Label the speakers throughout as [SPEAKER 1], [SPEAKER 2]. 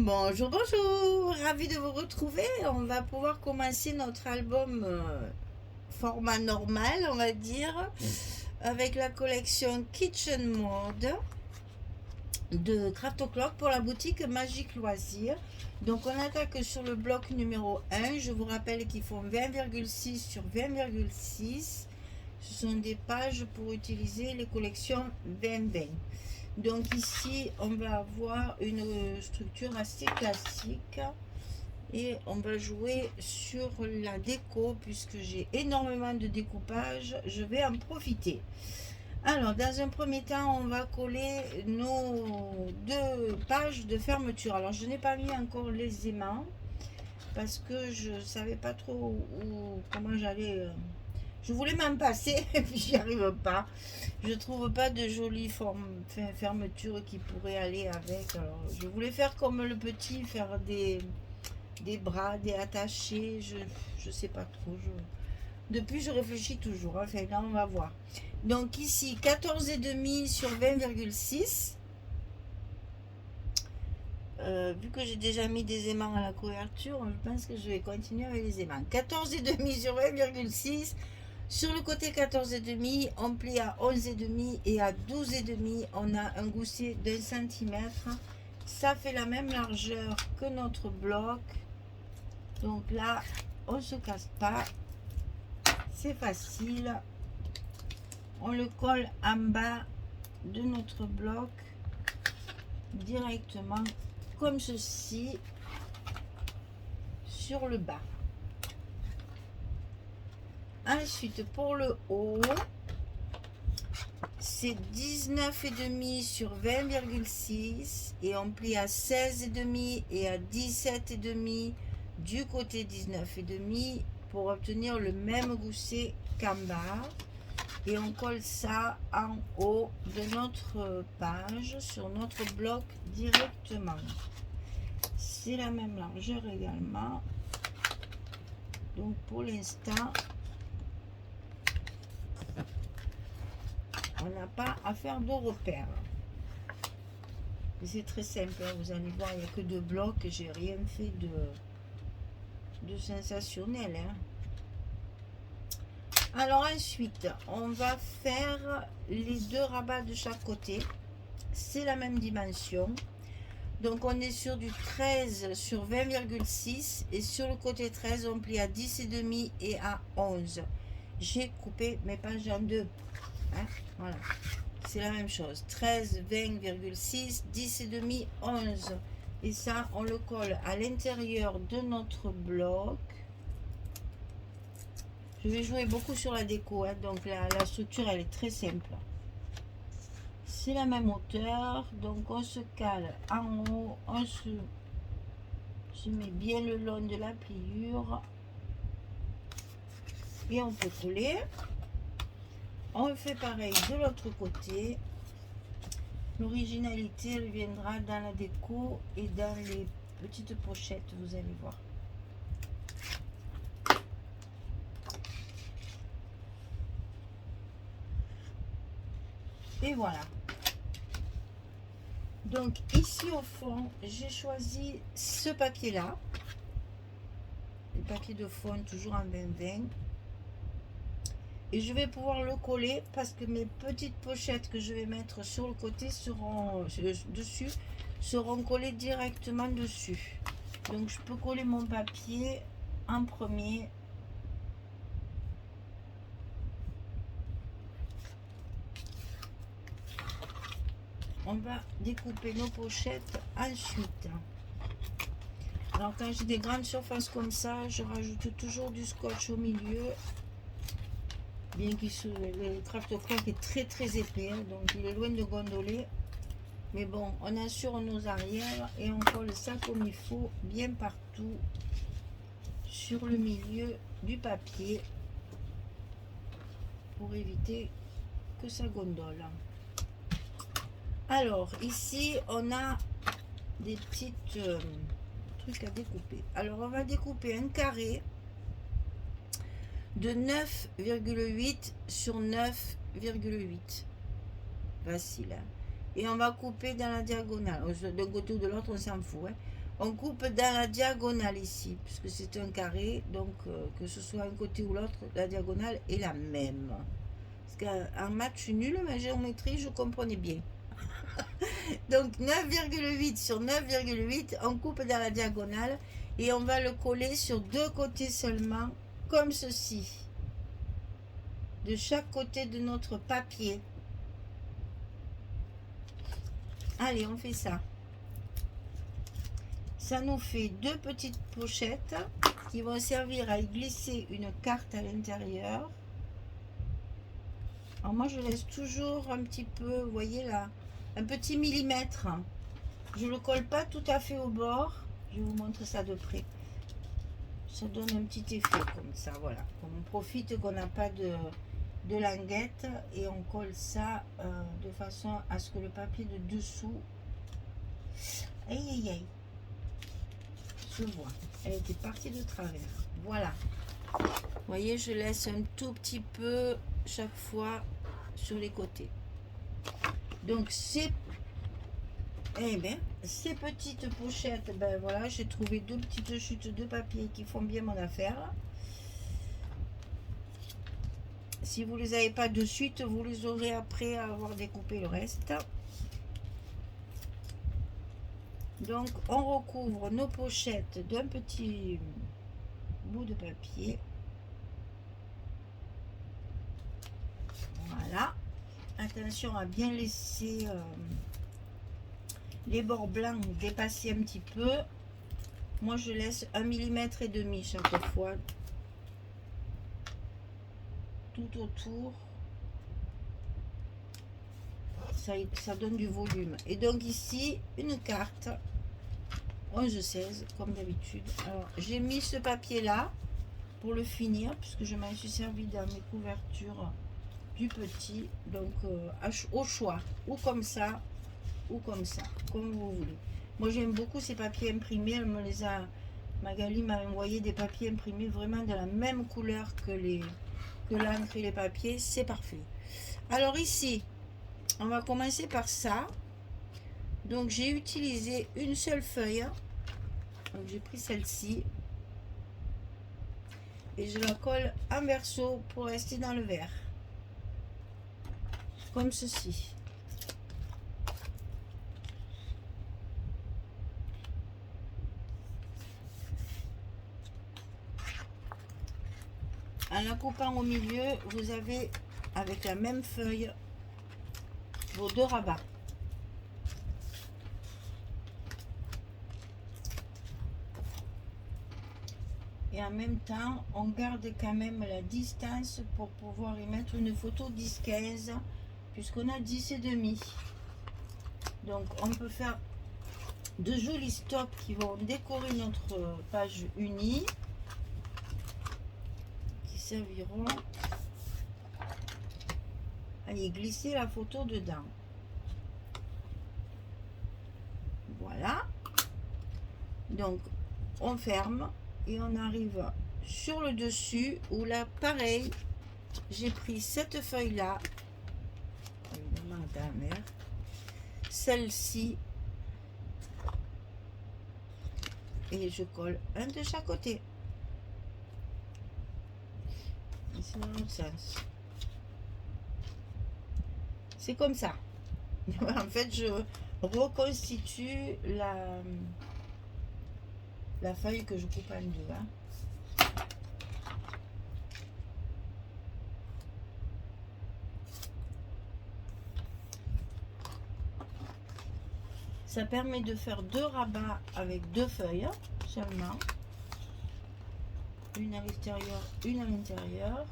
[SPEAKER 1] Bonjour, bonjour, ravi de vous retrouver. On va pouvoir commencer notre album format normal, on va dire, avec la collection Kitchen Mode de Craft O'Clock pour la boutique Magique Loisirs. Donc on attaque sur le bloc numéro 1. Je vous rappelle qu'ils font 20,6 sur 20,6. Ce sont des pages pour utiliser les collections 2020. Donc ici, on va avoir une structure assez classique et on va jouer sur la déco puisque j'ai énormément de découpage. Je vais en profiter. Alors, dans un premier temps, on va coller nos deux pages de fermeture. Alors, je n'ai pas mis encore les aimants parce que je ne savais pas trop comment j'allais... Je voulais m'en passer et puis j'y arrive pas. Je trouve pas de jolies fermetures qui pourraient aller avec. Alors, je voulais faire comme le petit, faire des bras, des attachés. Je sais pas trop. Depuis, je réfléchis toujours. Enfin, là, on va voir. Donc ici, 14,5 sur 20,6. Vu que j'ai déjà mis des aimants à la couverture, je pense que je vais continuer avec les aimants. 14,5 sur 20,6. Sur le côté 14,5, on plie à 11,5 et à 12,5, on a un gousset d'1 cm. Ça fait la même largeur que notre bloc. Donc là, on ne se casse pas. C'est facile. On le colle en bas de notre bloc directement comme ceci sur le bas. Ensuite, pour le haut, c'est 19,5 sur 20,6 et on plie à 16,5 et à 17,5 du côté 19,5 pour obtenir le même gousset qu'en bas. Et on colle ça en haut de notre page sur notre bloc directement. C'est la même largeur également. Donc pour l'instant, on n'a pas à faire de repères. C'est très simple, hein. Vous allez voir, il n'y a que deux blocs, j'ai rien fait de sensationnel. Hein. Alors ensuite, on va faire les deux rabats de chaque côté. C'est la même dimension. Donc on est sur du 13 sur 20,6 et sur le côté 13, on plie à 10,5 et à 11. J'ai coupé mes pages en deux. Hein, voilà, c'est la même chose, 13, 20,6, 10,5, 11 et ça on le colle à l'intérieur de notre bloc. Je vais jouer beaucoup sur la déco, hein, donc la structure elle est très simple, c'est la même hauteur, donc on se cale en haut, on se met bien le long de la pliure et on peut coller. On fait pareil de l'autre côté. L'originalité, elle viendra dans la déco et dans les petites pochettes, vous allez voir. Et voilà. Donc ici au fond, j'ai choisi ce papier-là. Le papier de fond, toujours en 2020. Et je vais pouvoir le coller parce que mes petites pochettes que je vais mettre sur le côté seront dessus, seront collées directement dessus. Donc je peux coller mon papier en premier. On va découper nos pochettes ensuite. Alors quand j'ai des grandes surfaces comme ça, je rajoute toujours du scotch au milieu. Bien que le Craft O'Clock est très très épais, donc il est loin de gondoler. Mais bon, on assure nos arrières et on colle ça comme il faut, bien partout, sur le milieu du papier, pour éviter que ça gondole. Alors, ici, on a des petits trucs à découper. Alors, on va découper un carré de 9,8 sur 9,8. Facile, hein. Et on va couper dans la diagonale. D'un côté ou de l'autre, on s'en fout. Hein. On coupe dans la diagonale ici, puisque c'est un carré, donc que ce soit un côté ou l'autre, la diagonale est la même. Parce qu'en maths, je suis nulle, mais en géométrie, je comprenais bien. Donc 9,8 sur 9,8, on coupe dans la diagonale et on va le coller sur deux côtés seulement, comme ceci. De chaque côté de notre papier. Allez, on fait ça. Ça nous fait deux petites pochettes qui vont servir à y glisser une carte à l'intérieur. Alors moi, je laisse toujours un petit peu, vous voyez là, un petit millimètre. Je ne le colle pas tout à fait au bord. Je vais vous montrer ça de près. Ça donne un petit effet comme ça, voilà. On profite qu'on n'a pas de languette et on colle ça de façon à ce que le papier de dessous, aïe aïe aïe, se voit. Elle était partie de travers. Voilà. Vous voyez, je laisse un tout petit peu chaque fois sur les côtés. Donc ces petites pochettes, ben voilà, j'ai trouvé deux petites chutes de papier qui font bien mon affaire. Si vous les avez pas de suite, vous les aurez après avoir découpé le reste. Donc on recouvre nos pochettes d'un petit bout de papier. Voilà. Attention à bien laisser les bords blancs dépasser un petit peu. Moi je laisse 1,5 mm chaque fois tout autour. Ça donne du volume. Et donc ici une carte 11-16 comme d'habitude. Alors j'ai mis ce papier là pour le finir puisque je m'en suis servi dans mes couvertures du petit, donc au choix, ou comme ça comme vous voulez. Moi j'aime beaucoup ces papiers imprimés. Elle me les a, Magali m'a envoyé des papiers imprimés vraiment de la même couleur que l'encre et les papiers, c'est parfait. Alors ici on va commencer par ça. Donc j'ai utilisé une seule feuille, donc j'ai pris celle-ci et je la colle en verso pour rester dans le vert, comme ceci. En la coupant au milieu, vous avez avec la même feuille vos deux rabats. Et en même temps, on garde quand même la distance pour pouvoir y mettre une photo 10-15, puisqu'on a 10,5. Donc on peut faire de jolis stops qui vont décorer notre page unie, qui serviront à y glisser la photo dedans. Voilà. Donc on ferme et on arrive sur le dessus où là pareil, j'ai pris cette feuille là, évidemment dans la mer, celle-ci, et je colle un de chaque côté. Ici dans l'autre sens. C'est comme ça. En fait, je reconstitue la feuille que je coupe en deux. Hein. Ça permet de faire deux rabats avec deux feuilles seulement. Une à l'extérieur, une à l'intérieur.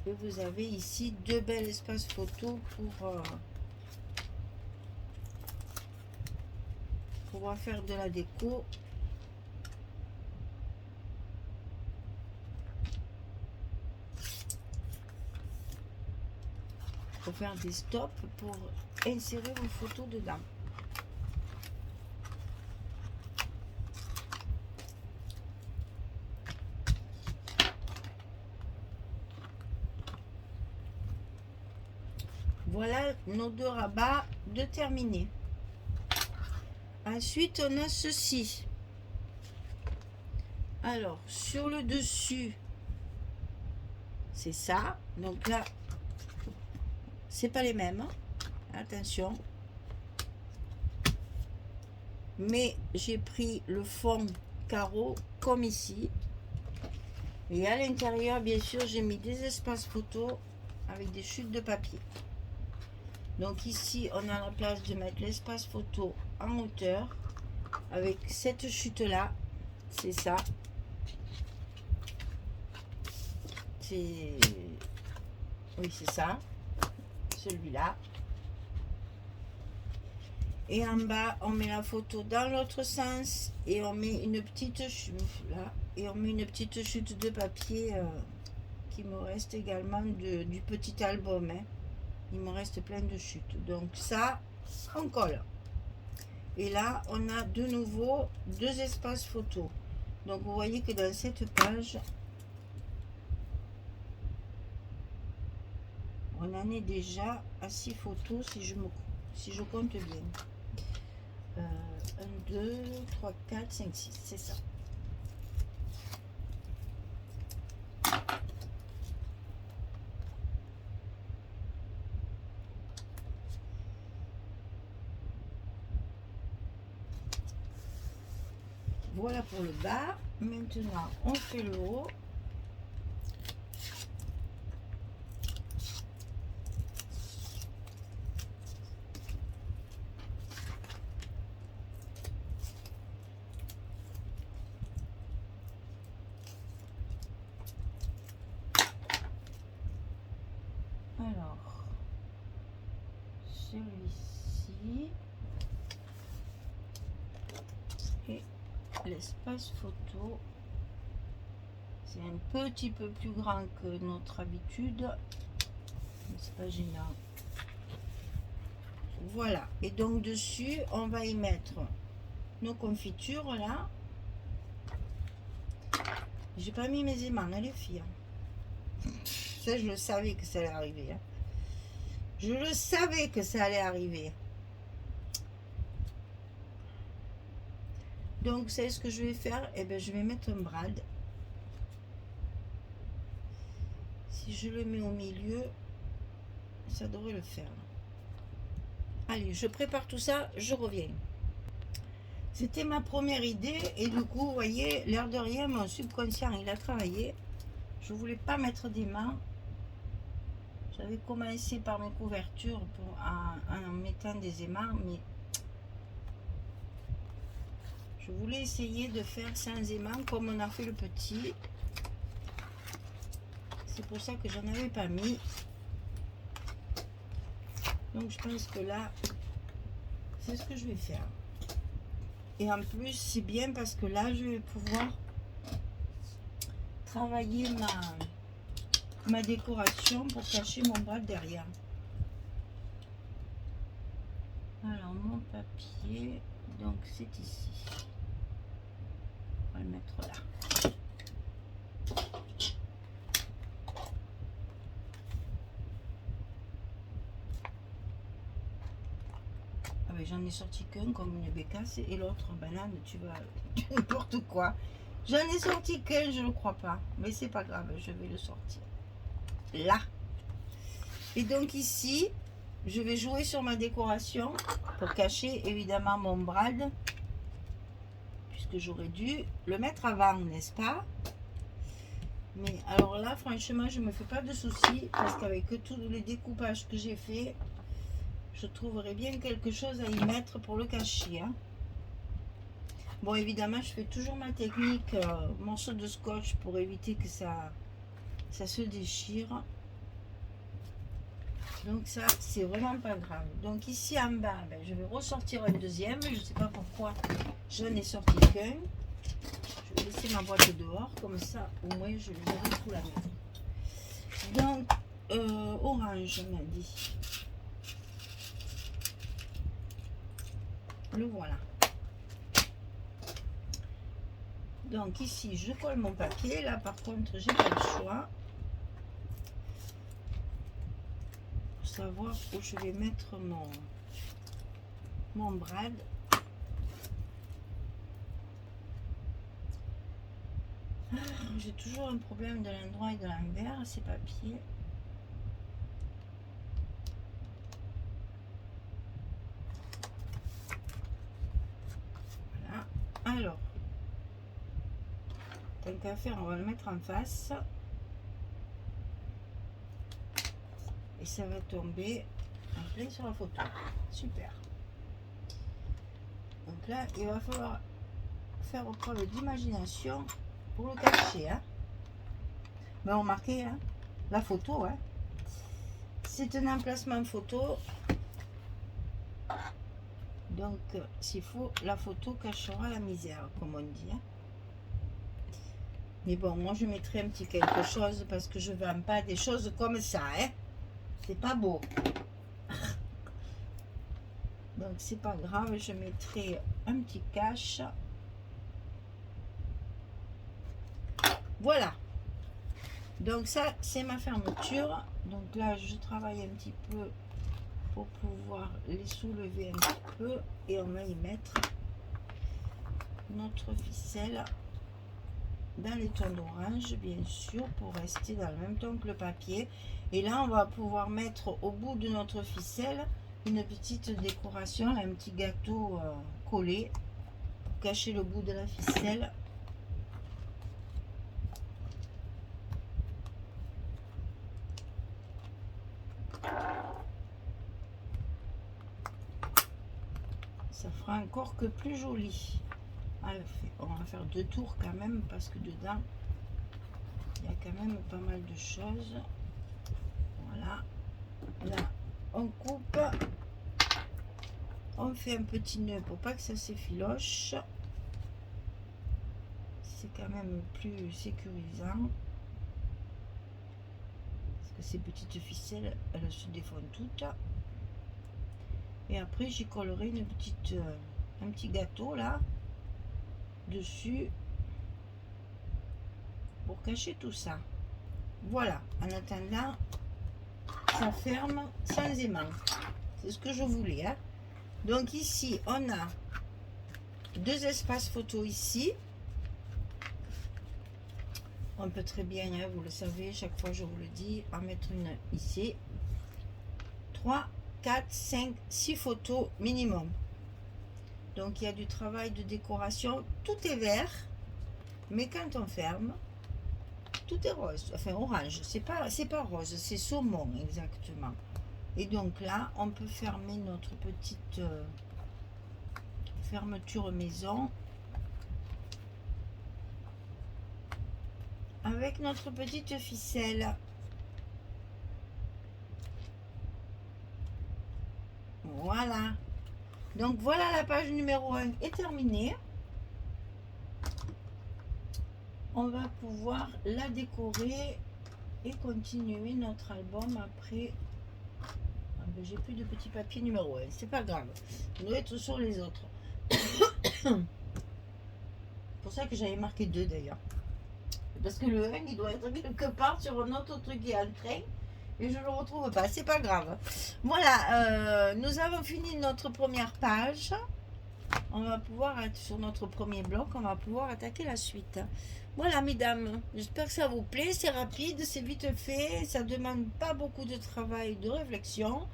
[SPEAKER 1] Et vous avez ici deux belles espaces photos pour pouvoir faire de la déco. Pour faire des stops pour insérer vos photos dedans. Voilà nos 2 rabats de terminer. Ensuite, on a ceci. Alors, sur le dessus, c'est ça. Donc là, c'est pas les mêmes. Attention. Mais j'ai pris le fond carreau comme ici. Et à l'intérieur, bien sûr, j'ai mis des espaces photos avec des chutes de papier. Donc ici, on a la place de mettre l'espace photo en hauteur avec cette chute-là. C'est ça. Oui, c'est ça. Celui-là. Et en bas, on met la photo dans l'autre sens et on met une petite chute là. Et on met une petite chute de papier qui me reste également du petit album. Hein. Il me reste plein de chutes. Donc ça, on colle. Et là, on a de nouveau 2 espaces photos. Donc vous voyez que dans cette page, on en est déjà à 6 photos si je compte bien. 1, 2, 3, 4, 5, 6, c'est ça. Voilà pour le bas. Maintenant, on fait le haut. Alors, celui-ci et l'espace photo, c'est un petit peu plus grand que notre habitude, mais c'est pas gênant. Voilà, et donc dessus, on va y mettre nos confitures là. J'ai pas mis mes aimants, hein, les filles. Ça, je le savais que ça allait arriver. Hein. Je le savais que ça allait arriver. Donc, c'est ce que je vais faire. Eh bien, je vais mettre un brad. Si je le mets au milieu, ça devrait le faire. Allez, je prépare tout ça, je reviens. C'était ma première idée. Et du coup, vous voyez, l'air de rien, mon subconscient, il a travaillé. Je voulais pas mettre des mains. J'avais commencé par mes couvertures en mettant des aimants, mais je voulais essayer de faire sans aimants comme on a fait le petit. C'est pour ça que j'en avais pas mis. Donc je pense que là, c'est ce que je vais faire. Et en plus, c'est bien parce que là, je vais pouvoir travailler ma décoration pour cacher mon bras derrière. Alors, mon papier, donc c'est ici. On va le mettre là. Ah ben, j'en ai sorti qu'un comme une bécasse et l'autre, banane, tu vas n'importe quoi. J'en ai sorti qu'un, je ne le crois pas. Mais c'est pas grave, je vais le sortir. Là. Et donc ici, je vais jouer sur ma décoration pour cacher évidemment mon brad. Puisque j'aurais dû le mettre avant, n'est-ce pas? Mais alors là, franchement, je ne me fais pas de soucis. Parce qu'avec tous les découpages que j'ai fait, je trouverai bien quelque chose à y mettre pour le cacher. Hein. Bon, évidemment, je fais toujours ma technique morceau de scotch pour éviter que ça se déchire. Donc ça, c'est vraiment pas grave. Donc ici en bas, ben, je vais ressortir un deuxième. Je ne sais pas pourquoi je n'ai sorti qu'un. Je vais laisser ma boîte dehors. Comme ça, au moins, je verrai tout la main. Donc, orange, on a dit. Le voilà. Donc ici, je colle mon papier. Là, par contre, j'ai pas le choix. savoir où je vais mettre mon brad. J'ai toujours un problème de l'endroit et de l'envers, ces papiers. Voilà. Alors, tant qu'à faire, on va le mettre en face. Et ça va tomber en plein sur la photo. Super. Donc là, il va falloir faire preuve d'imagination pour le cacher. Hein. Mais remarquez, hein, la photo, hein, c'est un emplacement photo. Donc, s'il faut, la photo cachera la misère, comme on dit. Hein. Mais bon, moi, je mettrai un petit quelque chose parce que je ne vends pas des choses comme ça. Hein. C'est pas beau. Donc, c'est pas grave. Je mettrai un petit cache. Voilà. Donc, ça, c'est ma fermeture. Donc là, je travaille un petit peu pour pouvoir les soulever un petit peu. Et on va y mettre notre ficelle dans les tons d'orange, bien sûr, pour rester dans le même ton que le papier. Et là, on va pouvoir mettre au bout de notre ficelle une petite décoration, un petit gâteau collé pour cacher le bout de la ficelle. Ça fera encore que plus joli. Alors, on va faire 2 tours quand même parce que dedans il y a quand même pas mal de choses. Voilà. Là, on coupe. On fait un petit nœud pour pas que ça s'effiloche. C'est quand même plus sécurisant. Parce que ces petites ficelles, elles se défont toutes. Et après, j'y collerai une petite, un petit gâteau là dessus pour cacher tout ça. Voilà. En attendant, ça ferme sans aimant. C'est ce que je voulais. Hein. Donc ici, on a 2 espaces photo ici. On peut très bien, hein, vous le savez, chaque fois je vous le dis, en mettre une ici. 3, 4, 5, 6 photos minimum. Donc il y a du travail de décoration. Tout est vert, mais quand on ferme, tout est rose. Enfin orange, c'est pas rose, c'est saumon exactement. Et donc là, on peut fermer notre petite fermeture maison avec notre petite ficelle. Voilà. Donc voilà, la page numéro 1 est terminée. On va pouvoir la décorer et continuer notre album après. Ah ben, j'ai plus de petit papier numéro 1, c'est pas grave. Il doit être sur les autres. C'est pour ça que j'avais marqué 2 d'ailleurs. Parce que le 1, il doit être quelque part sur un autre truc qui est en train. Et je ne le retrouve pas, c'est pas grave. Voilà, nous avons fini notre première page. On va pouvoir être sur notre premier bloc, on va pouvoir attaquer la suite. Voilà mesdames, j'espère que ça vous plaît, c'est rapide, c'est vite fait, ça demande pas beaucoup de travail, de réflexion.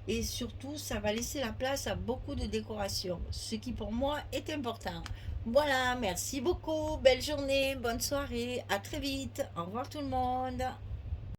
[SPEAKER 1] Et surtout, ça va laisser la place à beaucoup de décoration, ce qui pour moi est important. Voilà, merci beaucoup, belle journée, bonne soirée, à très vite, au revoir tout le monde.